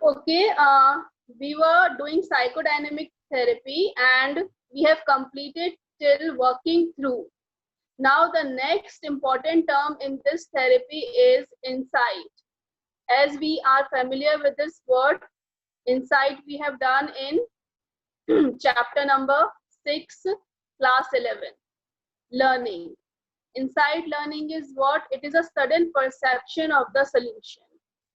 Okay, we were doing psychodynamic therapy and we have completed till working through. Now the next important term in this therapy is insight. As we are familiar with this word, insight we have done in chapter number 6, class 11, learning. Insight learning is what? It is a sudden perception of the solution.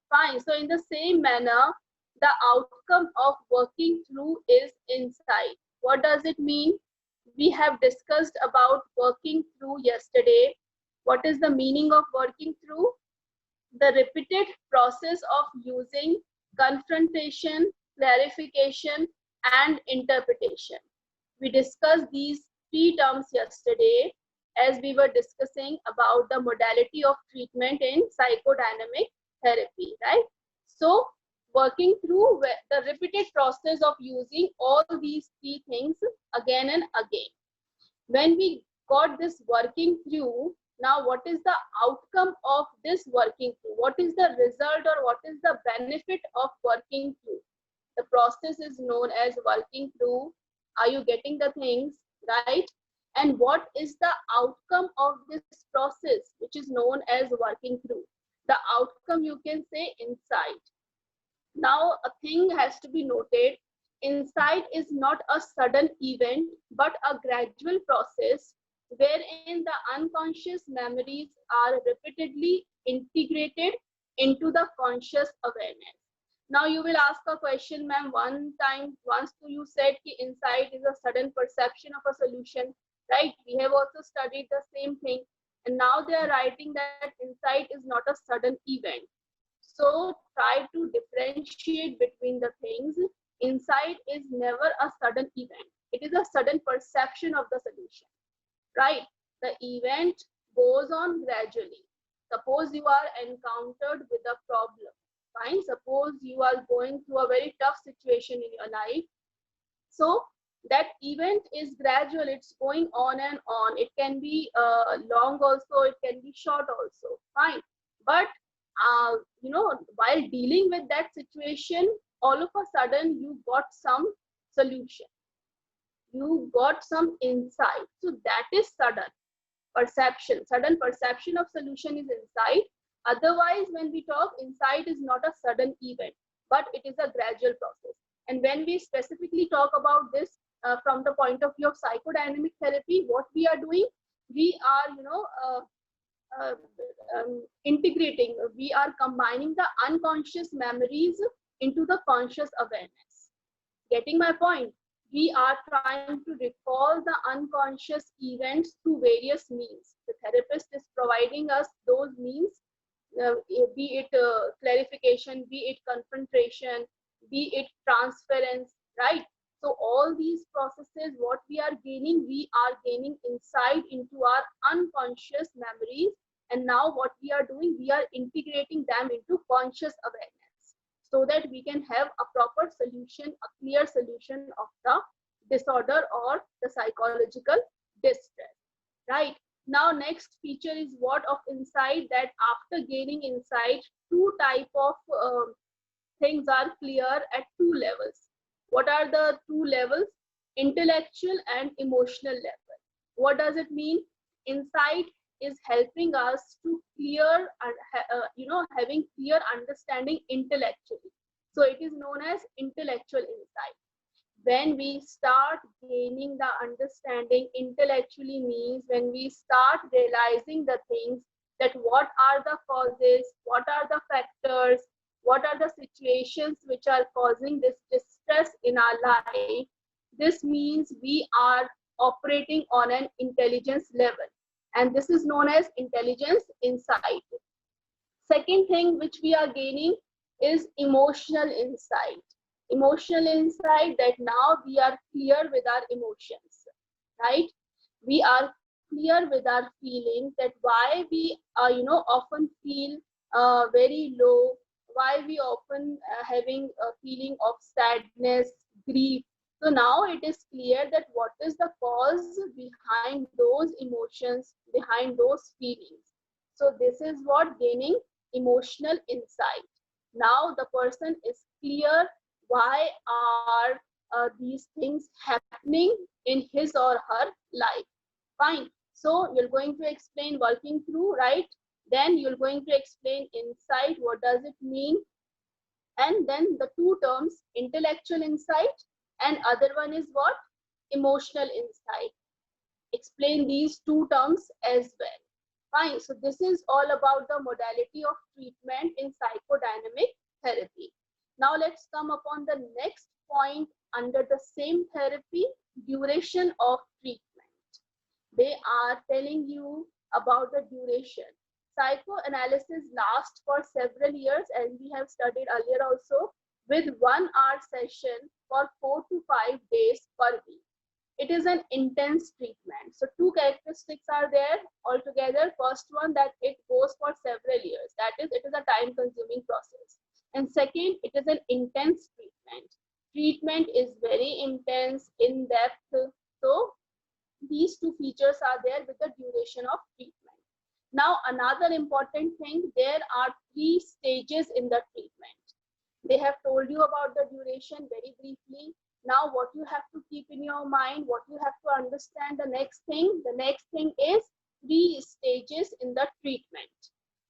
Fine. So in the same manner, the outcome of working through is insight. What does it mean? We have discussed about working through yesterday. What is the meaning of working through? The repeated process of using confrontation, clarification, and interpretation. We discussed these three terms yesterday as we were discussing about the modality of treatment in psychodynamic therapy, right? So working through the repeated process of using all these three things again and again. When we got this working through, now what is the outcome of this working through? What is the result or what is the benefit of working through? The process is known as working through. Are you getting the things right? And what is the outcome of this process, which is known as working through? The outcome, you can say, insight. Now a thing has to be noted. Insight is not a sudden event but a gradual process wherein the unconscious memories are repeatedly integrated into the conscious awareness. Now you will ask a question, ma'am. Once you said ki insight is a sudden perception of a solution, right? We have also studied the same thing, and now they are writing that insight is not a sudden event. So try to differentiate between the things. Insight is never a sudden event. It is a sudden perception of the solution, right? The event goes on gradually. Suppose you are encountered with a problem. Fine. Suppose you are going through a very tough situation in your life. So that event is gradual. It's going on and on. It can be long also. It can be short also. Fine. But while dealing with that situation, all of a sudden you got some solution. You got some insight. So that is sudden perception. Sudden perception of solution is insight. Otherwise, when we talk, insight is not a sudden event, but it is a gradual process. And when we specifically talk about this from the point of view of psychodynamic therapy, what we are doing, we are, integrating, we are combining the unconscious memories into the conscious awareness. Getting my point? We are trying to recall the unconscious events through various means. The therapist is providing us those means, be it clarification, be it confrontation, be it transference, right? So all these processes, what we are gaining insight into our unconscious memories. And now what we are doing, we are integrating them into conscious awareness so that we can have a proper solution, a clear solution of the disorder or the psychological distress, right? Now next feature is what of insight, that after gaining insight, two type of things are clear at two levels. What are the two levels? Intellectual and emotional level. What does it mean? Insight is helping us to clear, having clear understanding intellectually. So it is known as intellectual insight. When we start gaining the understanding intellectually means when we start realizing the things, that what are the causes, what are the factors, what are the situations which are causing this distress in our life. This means we are operating on an intelligence level, and this is known as intelligence insight. Second thing which we are gaining is emotional insight. Emotional insight, that now we are clear with our emotions, right? We are clear with our feelings, that why we often feel very low, why we often having a feeling of sadness, grief. So now it is clear that what is the cause behind those emotions, behind those feelings. So this is what gaining emotional insight. Now the person is clear why are these things happening in his or her life. Fine. So you're going to explain working through, right? Then you're going to explain insight. What does it mean? And then the two terms, intellectual insight and other one is what? Emotional insight. Explain these two terms as well. Fine. So this is all about the modality of treatment in psychodynamic therapy. Now let's come upon the next point under the same therapy, duration of treatment. They are telling you about the duration. Psychoanalysis lasts for several years, as we have studied earlier also, with 1 hour session for 4 to 5 days per week. It is an intense treatment. So two characteristics are there altogether. First one, that it goes for several years. That is, it is a time consuming process. And second, it is an intense treatment. Treatment is very intense, in depth. So these two features are there with the duration of treatment. Now, another important thing, there are 3 stages in the treatment. They have told you about the duration very briefly. Now, what you have to keep in your mind, what you have to understand, the next thing is 3 stages in the treatment.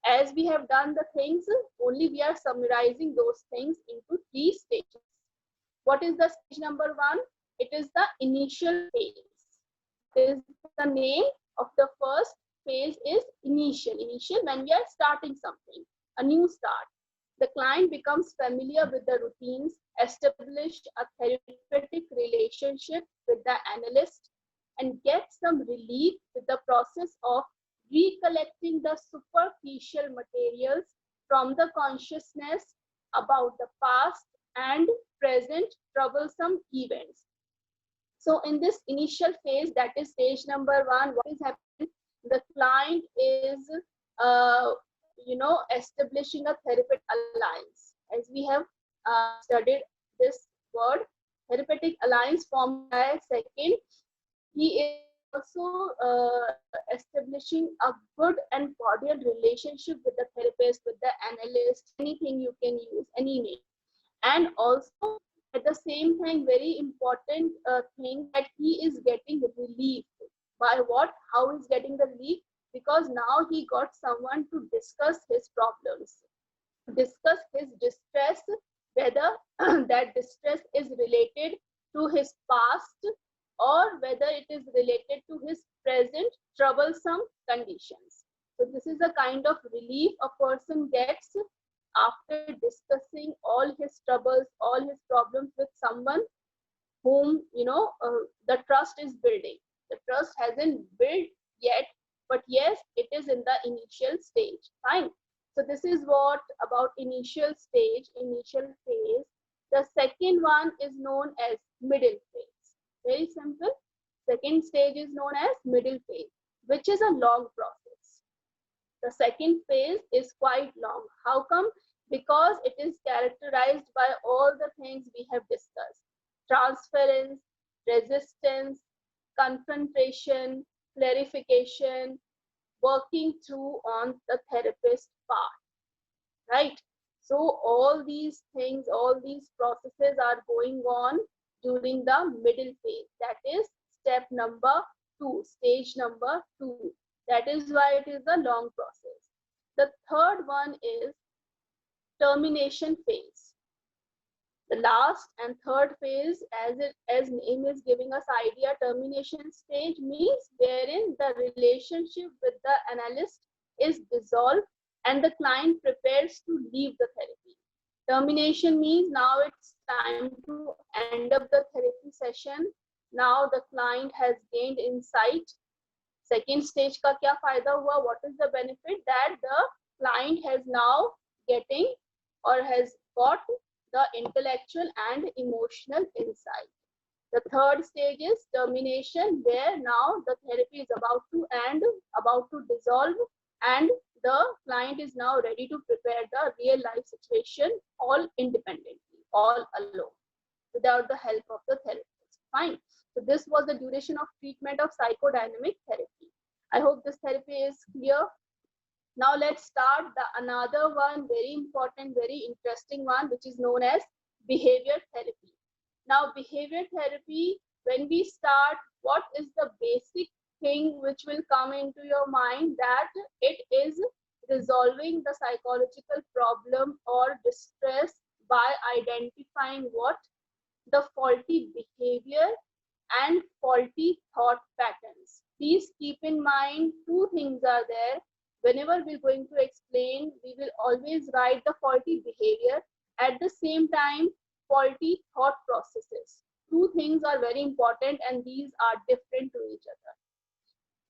As we have done the things, only we are summarizing those things into 3 stages. What is the stage number 1? It is the initial phase. Is the name of the first phase is initial. Initial, when we are starting something, a new start. The client becomes familiar with the routines, establish a therapeutic relationship with the analyst, and get some relief with the process of recollecting the superficial materials from the consciousness about the past and present troublesome events. So in this initial phase, that is stage number 1, what is happening? The client is, establishing a therapeutic alliance. As we have studied this word, therapeutic alliance formed by second. He is also establishing a good and cordial relationship with the therapist, with the analyst, anything you can use, any name. And also at the same time, very important thing, that he is getting relief. By what? How is getting the relief? Because now he got someone to discuss his problems, discuss his distress, whether that distress is related to his past or whether it is related to his present troublesome conditions. So this is a kind of relief a person gets after discussing all his troubles, all his problems with someone whom, the trust is building. The trust hasn't built yet, but yes, it is in the initial stage. Fine. So this is what about initial stage, initial phase. The second one is known as middle phase. Very simple. Second stage is known as middle phase, which is a long process. The second phase is quite long. How come? Because it is characterized by all the things we have discussed: transference, resistance, confrontation, clarification, working through on the therapist part, right? So all these things, all these processes are going on during the middle phase. That is step number 2, stage number 2. That is why it is a long process. The third one is termination phase. The last and third phase, as name is giving us idea, termination stage means wherein the relationship with the analyst is dissolved and the client prepares to leave the therapy. Termination means now it's time to end up the therapy session. Now the client has gained insight. Second stage का क्या फायदा हुआ? What is the benefit? That the client has now getting or has got the intellectual and emotional insight. The third stage is termination, where now the therapy is about to end, about to dissolve, and the client is now ready to prepare the real life situation all independently, all alone, without the help of the therapist. Fine. So this was the duration of treatment of psychodynamic therapy. I hope this therapy is clear. Now let's start the another one, very important, very interesting one, which is known as behavior therapy. Now behavior therapy, when we start, what is the basic thing which will come into your mind? That it is resolving the psychological problem or distress by identifying what? The faulty behavior and faulty thought patterns. Please keep in mind two things are there. Whenever we're going to explain, we will always write the faulty behavior. At the same time, faulty thought processes. Two things are very important and these are different to each other.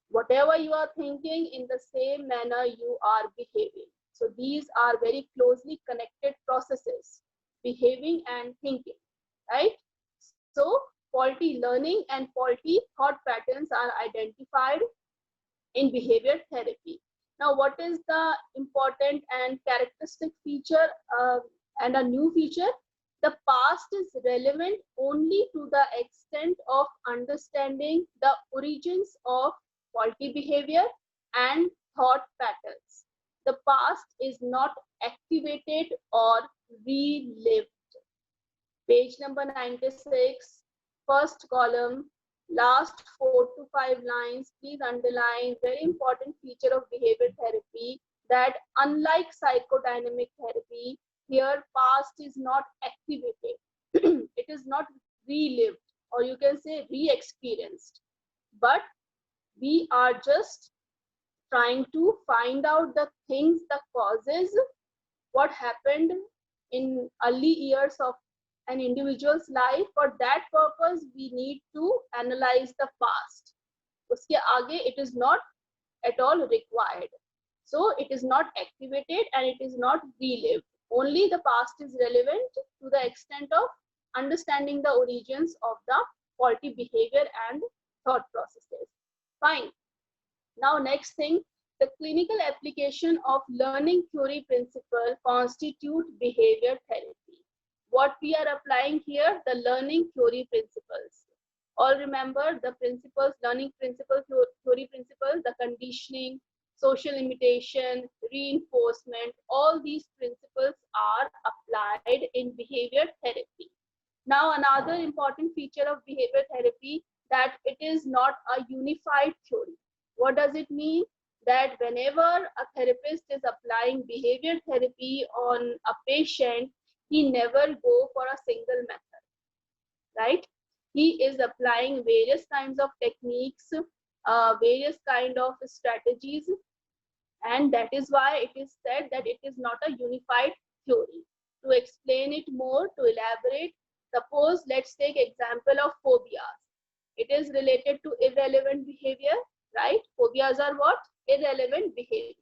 Whatever you are thinking, in the same manner you are behaving. So these are very closely connected processes, behaving and thinking, right? So faulty learning and faulty thought patterns are identified in behavior therapy. Now, what is the important and characteristic feature and a new feature? The past is relevant only to the extent of understanding the origins of faulty behavior and thought patterns. The past is not activated or relived. Page number 96, first column, last 4 to 5 lines, please underline, very important feature of behavior therapy, that unlike psychodynamic therapy, here past is not activated. It is not relived, or you can say re-experienced, but we are just trying to find out the things, the causes, what happened in early years of an individual's life. For that purpose, we need to analyze the past. Uske aage, it is not at all required. So it is not activated and it is not relived. Only the past is relevant to the extent of understanding the origins of the faulty behavior and thought processes. Fine. Now, next thing, the clinical application of learning theory principle constitute behavior therapy. What we are applying here, the learning theory principles. All remember the principles, learning principles, theory principles, the conditioning, social imitation, reinforcement, all these principles are applied in behavior therapy. Now, another important feature of behavior therapy, that it is not a unified theory. What does it mean? That whenever a therapist is applying behavior therapy on a patient, he never go for a single method, right? He is applying various kinds of techniques, various kind of strategies, and that is why it is said that it is not a unified theory. To explain it more, to elaborate, suppose let's take example of phobias. It is related to irrelevant behavior, right? Phobias are what? Irrelevant behavior.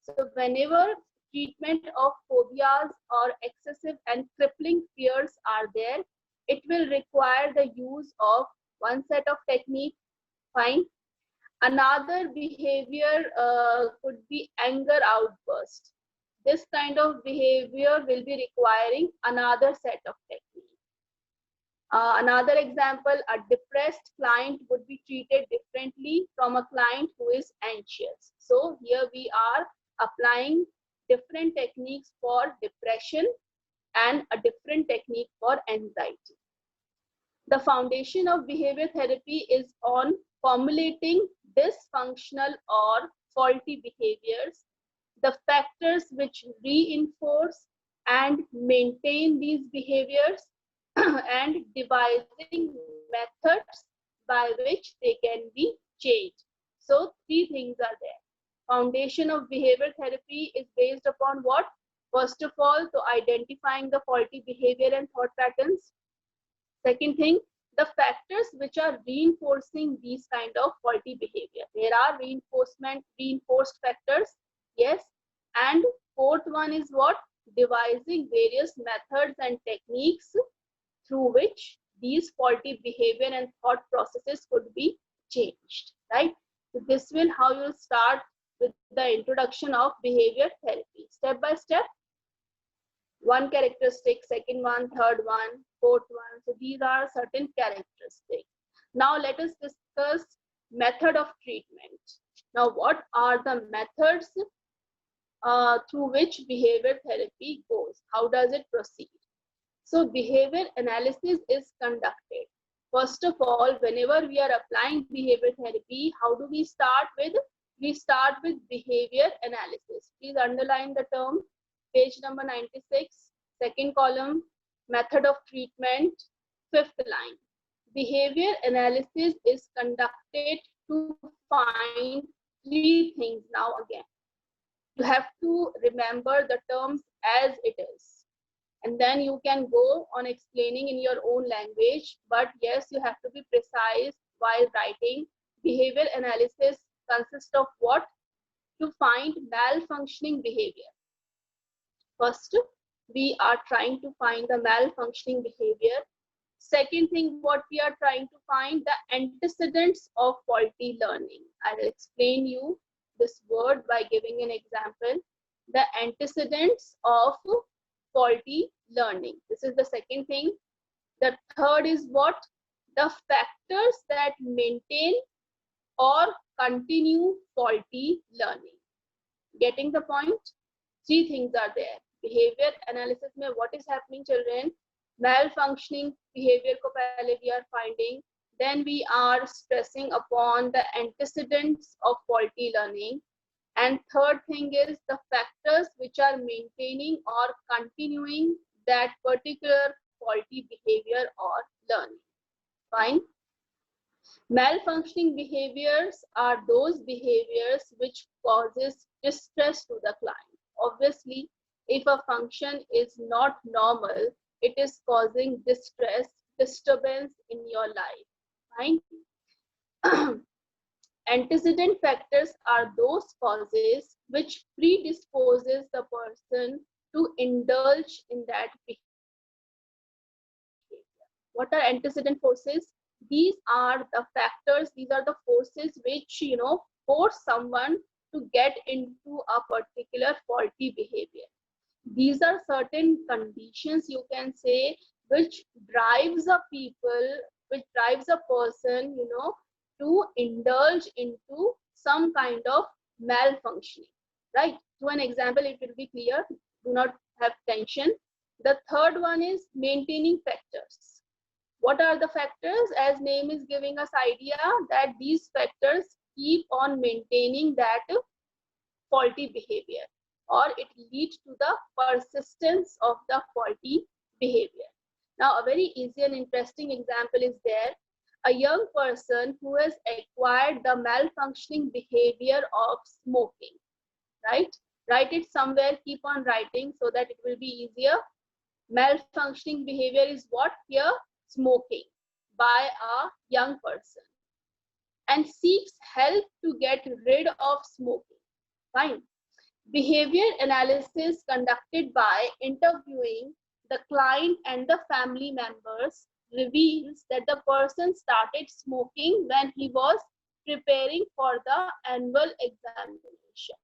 So whenever treatment of phobias or excessive and crippling fears are there, it will require the use of one set of technique. Fine. Another behavior could be anger outburst. This kind of behavior will be requiring another set of technique. Another example, a depressed client would be treated differently from a client who is anxious. So here we are applying different techniques for depression and a different technique for anxiety. The foundation of behavior therapy is on formulating dysfunctional or faulty behaviors, the factors which reinforce and maintain these behaviors, and devising methods by which they can be changed. So three things are there. Foundation of behavior therapy is based upon what? First of all, to identifying the faulty behavior and thought patterns. Second thing, the factors which are reinforcing these kind of faulty behavior. There are reinforced factors, yes. And fourth one is what? Devising various methods and techniques through which these faulty behavior and thought processes could be changed, right? So this will how you'll start with the introduction of behavior therapy. Step by step, one characteristic, second one, third one, fourth one. So these are certain characteristics. Now let us discuss method of treatment. Now what are the methods through which behavior therapy goes. How does it proceed? So behavior analysis is conducted. First of all, whenever we are applying behavior therapy, how do we start with? We start with behavior analysis. Please underline the term, page number 96, second column, method of treatment, fifth line. Behavior analysis is conducted to find three things now again. You have to remember the terms as it is. And then you can go on explaining in your own language. But yes, you have to be precise while writing. Behavior analysis consists of what? To find malfunctioning behavior. First, we are trying to find the malfunctioning behavior. Second thing, what we are trying to find, the antecedents of faulty learning. I will explain you this word by giving an example. The antecedents of faulty learning. This is the second thing. The third is what? The factors that maintain or continue faulty learning. Getting the point? Three things are there. Behavior analysis में what is happening, children? Malfunctioning behavior को पहले we are finding. Then we are stressing upon the antecedents of faulty learning. And third thing is the factors which are maintaining or continuing that particular faulty behavior or learning. Fine. Malfunctioning behaviors are those behaviors which causes distress to the client. Obviously, if a function is not normal, it is causing distress, disturbance in your life. Fine. Antecedent factors are those causes which predisposes the person to indulge in that behavior. What are antecedent forces? These are the factors, these are the forces which, force someone to get into a particular faulty behavior. These are certain conditions, you can say, which drives a people, which drives a person, to indulge into some kind of malfunctioning, right? Through an example, it will be clear. Do not have tension. The third one is maintaining factors. What are the factors? As name is giving us idea that these factors keep on maintaining that faulty behavior, or it leads to the persistence of the faulty behavior. Now, a very easy and interesting example is there. A young person who has acquired the malfunctioning behavior of smoking, right? Write it somewhere, keep on writing so that it will be easier. Malfunctioning behavior is what here? Smoking by a young person, and seeks help to get rid of smoking. Fine. Behavior analysis conducted by interviewing the client and the family members reveals that the person started smoking when he was preparing for the annual examination.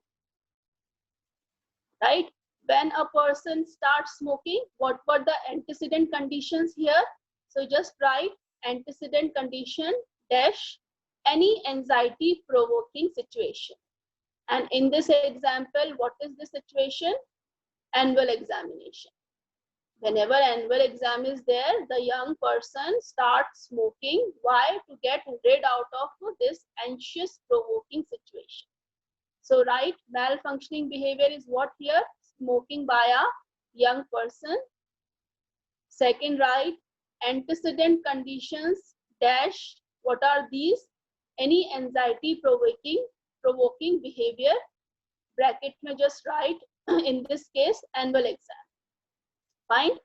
Right? When a person starts smoking, what were the antecedent conditions here? So just write antecedent condition dash any anxiety provoking situation. And in this example, what is the situation? Annual examination. Whenever annual exam is there, the young person starts smoking. Why? To get rid out of this anxious provoking situation. So write malfunctioning behavior is what here? Smoking by a young person. Second, write antecedent conditions dash what are these? Any anxiety provoking behavior. Bracket में just write in this case annual exam. Fine.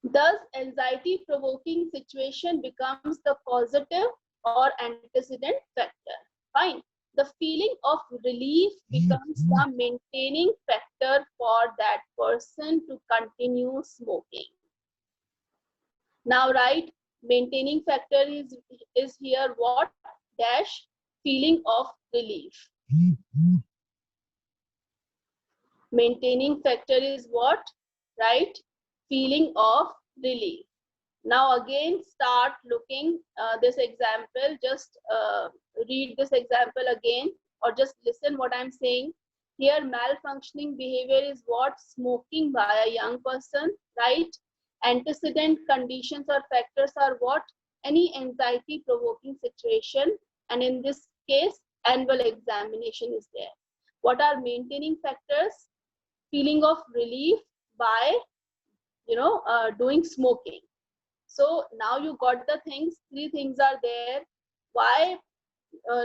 Thus, anxiety provoking situation becomes the causative or antecedent factor. Fine. The feeling of relief becomes the maintaining factor for that person to continue smoking. Now write maintaining factor is here what? Dash feeling of relief. Maintaining factor is what? Right? Feeling of relief. Now again start looking this example. Just read this example again, or just listen what I'm saying. Here, malfunctioning behavior is what? Smoking by a young person, right? Antecedent conditions or factors are what? Any anxiety provoking situation, and in this case, annual examination is there. What are maintaining factors? Feeling of relief by doing smoking. So now you got the things, three things are there. Why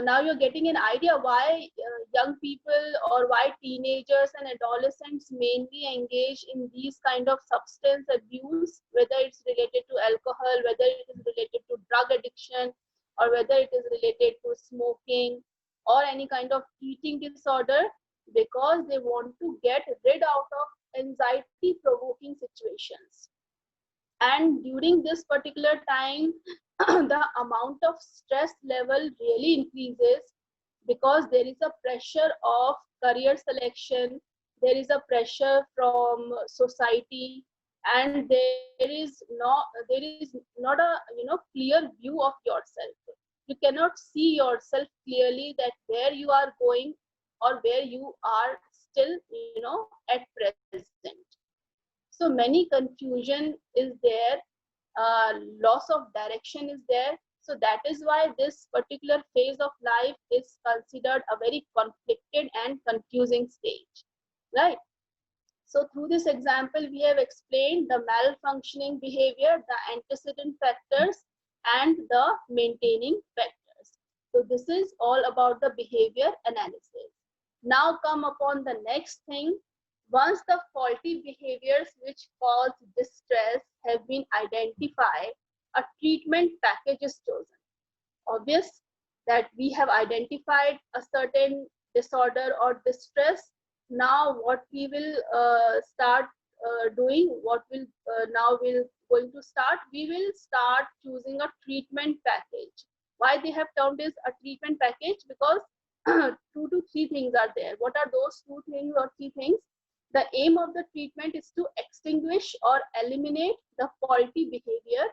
now you're getting an idea why young people or why teenagers and adolescents mainly engage in these kind of substance abuse, whether it's related to alcohol, whether it is related to drug addiction, or whether it is related to smoking or any kind of eating disorder, because they want to get rid out of anxiety provoking situations. And during this particular time the amount of stress level really increases, because there is a pressure of career selection, there is a pressure from society, and there is not a clear view of yourself. You cannot see yourself clearly that where you are going or where you are still at present. So many confusion is there, loss of direction is there. So that is why this particular phase of life is considered a very conflicted and confusing stage, right? So through this example, we have explained the malfunctioning behavior, the antecedent factors, and the maintaining factors. So this is all about the behavior analysis. Now come upon the next thing. Once the faulty behaviors which cause distress have been identified, a treatment package is chosen. Obvious that we have identified a certain disorder or distress. Now what we will start doing, what will now we're going to start, we will start choosing a treatment package. Why they have termed this a treatment package? Because 2 to 3 things are there. What are those 2 things or 3 things? The aim of the treatment is to extinguish or eliminate the faulty behavior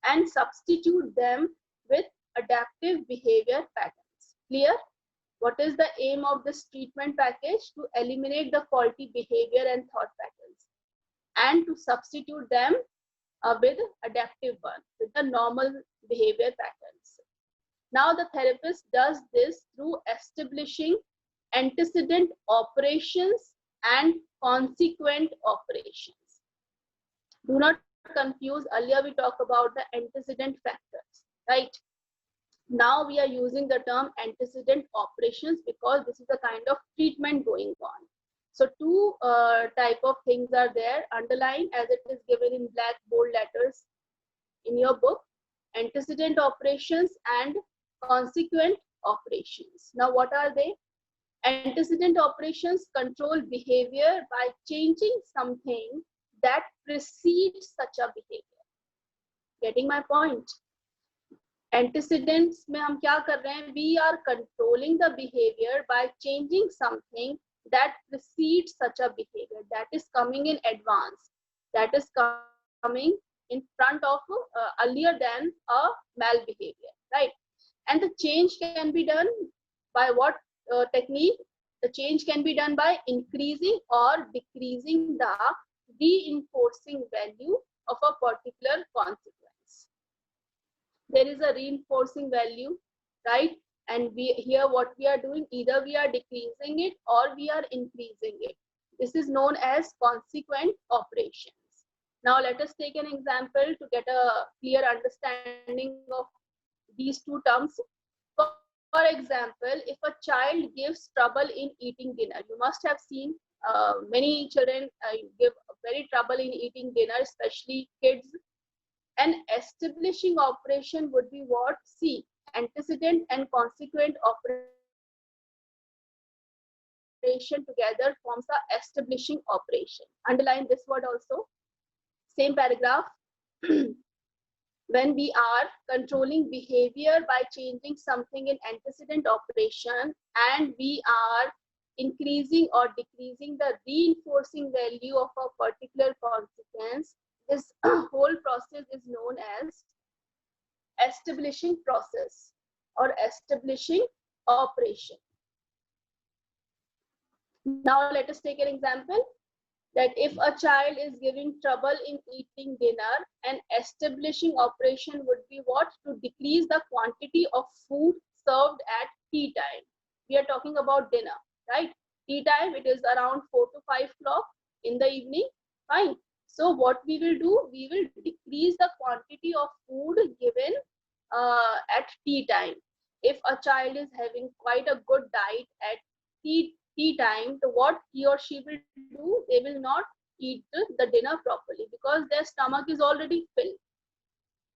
and substitute them with adaptive behavior patterns. Clear? What is the aim of this treatment package? To eliminate the faulty behavior and thought patterns and to substitute them with adaptive one, with the normal behavior patterns. Now the therapist does this through establishing antecedent operations and consequent operations. Do not confuse. Earlier we talked about the antecedent factors, right? Now we are using the term antecedent operations because this is the kind of treatment going on. So 2 type of things are there, underlined as it is given in black bold letters in your book: antecedent operations and consequent operations. Now what are they? Antecedent operations control behavior by changing something that precedes such a behavior. Getting my point? Antecedents में हम क्या कर रहे हैं? We are controlling the behavior by changing something that precedes such a behavior, that is coming in advance, that is coming in front of earlier than a mal behavior, right? And the change can be done by what technique? The change can be done by increasing or decreasing the reinforcing value of a particular consequence. There is a reinforcing value, right? And here what we are doing, either we are decreasing it or we are increasing it. This is known as consequent operations. Now let us take an example to get a clear understanding of these 2 terms. For example, if a child gives trouble in eating dinner, you must have seen many children give very trouble in eating dinner, especially kids. An establishing operation would be what? C. Antecedent and consequent operation together forms a establishing operation. Underline this word also. Same paragraph. When we are controlling behavior by changing something in antecedent operation and we are increasing or decreasing the reinforcing value of a particular consequence, this whole process is known as establishing process or establishing operation. Now let us take an example that if a child is giving trouble in eating dinner, an establishing operation would be what? To decrease the quantity of food served at tea time. We are talking about dinner, right? Tea time, it is around 4 to 5 o'clock in the evening. Fine. So what we will do, we will decrease the quantity of food given at tea time. If a child is having quite a good diet at tea time, so what he or she will do, they will not eat the dinner properly because their stomach is already filled.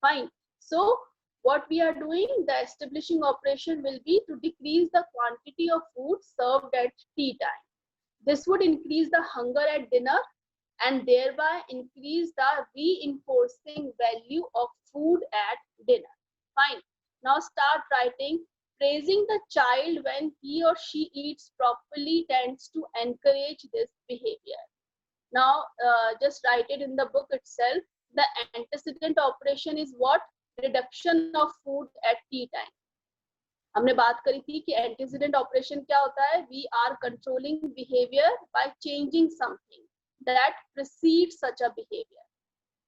Fine. So what we are doing, the establishing operation will be to decrease the quantity of food served at tea time. This would increase the hunger at dinner and thereby increase the reinforcing value of food at dinner. Fine. Now start writing. Praising the child when he or she eats properly tends to encourage this behavior. Now just write it in the book itself. The antecedent operation is what? Reduction of food at tea time. हमने बात करी थी कि antecedent operation क्या होता है? We are controlling behavior by changing something that precedes such a behavior,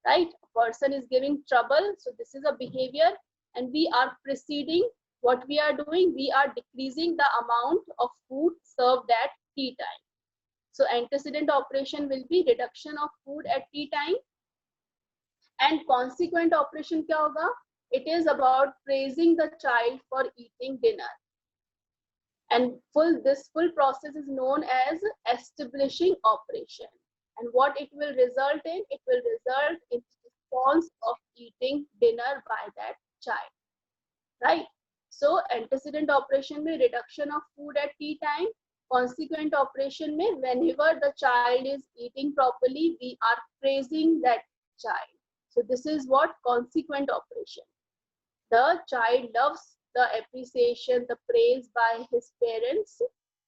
right? A person is giving trouble, so this is a behavior, and we are preceding. What we are doing, we are decreasing the amount of food served at tea time. So antecedent operation will be reduction of food at tea time, and consequent operation क्या होगा? It is about praising the child for eating dinner. And this full process is known as establishing operation. And what it will result in? It will result in response of eating dinner by that child, right? So antecedent operation में reduction of food at tea time, consequent operation में whenever the child is eating properly, we are praising that child. So this is what consequent operation. The child loves the appreciation, the praise by his parents.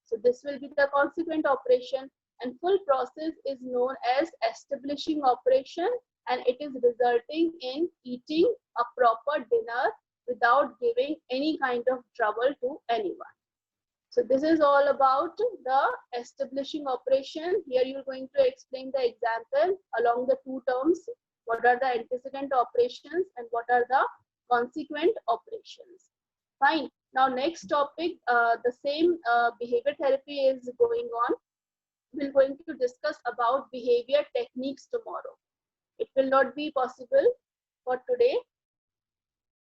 So this will be the consequent operation, and full process is known as establishing operation, and it is resulting in eating a proper dinner without giving any kind of trouble to anyone. So this is all about the establishing operation. Here you're going to explain the example along the two terms. What are the antecedent operations and what are the consequent operations? Fine. Now next topic, the same behavior therapy is going on. We're going to discuss about behavior techniques tomorrow. It will not be possible for today,